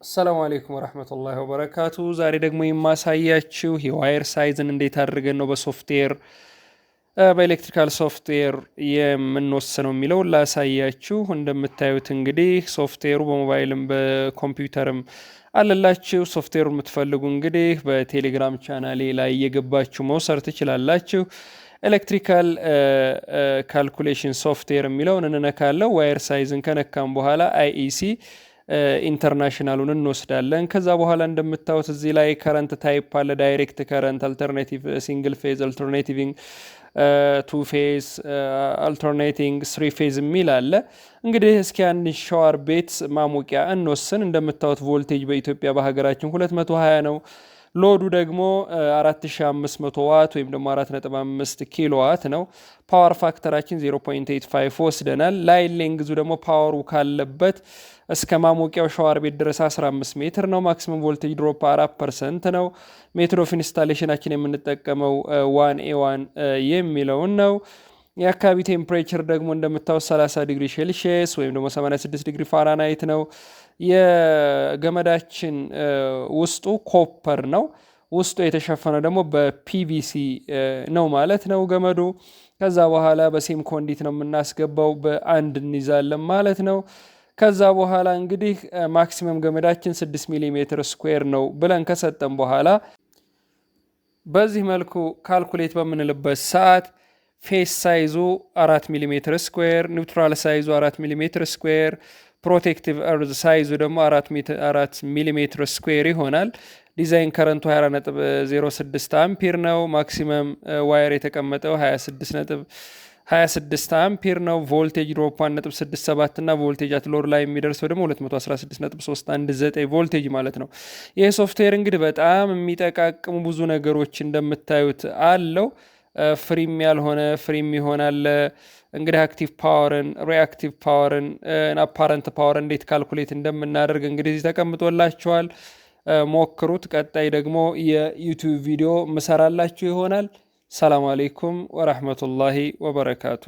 السلام عليكم ورحمة الله وبركاته ዛሬ ደግሞ የማሳያችሁ የዋየር ሳይዝን እንዴት አድርገን ነው በሶፍትዌር በኤሌክትሪካል ሶፍትዌር የምንወስነው የሚለው ላሳያችሁ። እንደምታዩት እንግዲህ ሶፍትዌሩ በሞባይልም በኮምፒውተርም አለላችሁ። ሶፍትዌሩ የምትፈልጉ እንግዲህ በቴሌግራም ቻናሌ ላይ እየገባችሁ መውሰድ ትችላላችሁ። ኤሌክትሪካል ካልኩሌሽን ሶፍትዌር የሚለውን እንነካለው። ዋየር ሳይዝን ከነካም በኋላ አይኢሲ ኢንተርናሽናሉን እንወስዳለን። ከዛ በኋላ እንደምታዩት እዚህ ላይ ከረንት ታይፕ አለ። ዳይሬክት ከረንት፣ አልተርኔቲቭ፣ ሲንግል ፌዝ፣ አልተርኔቲቪንግ፣ ቱ ፌዝ፣ አልተርኔቲንግ፣ ስሪ ፌዝ የሚል አለ። እንግዲህ እስኪ አንድ ሻወር ቤት ማሞቂያ እንወስን። እንደምታዩት ቮልቴጅ በኢትዮጵያ በሀገራችን 220 ነው። ሎዱ ደግሞ 4500 ዋት ወይም ደግሞ 4.5 ኪሎ ዋት ነው። ፓወር ፋክተራችን 0.85 ወስደናል። ላይን ሌንግዙ ደግሞ ፓወሩ ካለበት እስከ ማሞቂያው ሻወር ቤት ድረስ 15 ሜትር ነው። ማክሲመም ቮልቴጅ ድሮፕ 4% ነው። ሜትድ ኦፍ ኢንስታሌሽናችን የምንጠቀመው 1A1 የሚለውን ነው። የአካባቢ ቴምፕሬቸር ደግሞ እንደምታዩት 30 ዲግሪ ሴልሺየስ ወይም ደግሞ 86 ዲግሪ ፋራናይት ነው። የገመዳችን ውስጡ ኮፐር ነው። ውስጡ የተሸፈነው ደግሞ በፒቪሲ ነው ማለት ነው ገመዱ። ከዛ በኋላ በሴም ኮንዲት ነው የምናስገባው፣ በአንድ እንይዛለን ማለት ነው። ከዛ በኋላ እንግዲህ ማክሲመም ገመዳችን 6 ሚሊ ሜትር ስኩዌር ነው ብለን ከሰጠን በኋላ በዚህ መልኩ ካልኩሌት በምንልበት ሰዓት ፌስ ሳይዙ 4 ሚሊ ሜትር ስኩዌር፣ ኒውትራል ሳይዙ 4 ሚሊ ሜትር ስኩዌር፣ ፕሮቴክቲቭ እርዝ ሳይዙ ደግሞ 4 ሚሊ ሜትር ስኩዌር ይሆናል። ዲዛይን ከረንቱ 24.06 አምፒር ነው። ማክሲመም ዋየር የተቀመጠው 26 አምፒር ነው። ቮልቴጅ ድሮፕ 1.67 እና ቮልቴጅ አትሎር ላይ የሚደርሰው ደግሞ 216.319 ቮልቴጅ ማለት ነው። ይህ ሶፍትዌር እንግዲህ በጣም የሚጠቃቅሙ ብዙ ነገሮች እንደምታዩት አለው። ፍሪም ያልሆነ ፍሪም ይሆናል። እንግዲህ አክቲቭ ፓወርን፣ ሪአክቲቭ ፓወርን፣ አፓረንት ፓወር እንዴት ካልኩሌት እንደምናደርግ እንግዲህ እዚህ ተቀምጦላችኋል። ሞክሩት። ቀጣይ ደግሞ የዩቲዩብ ቪዲዮ ምሰራላችሁ ይሆናል። ሰላም አለይኩም ወራህመቱላሂ ወበረካቱ።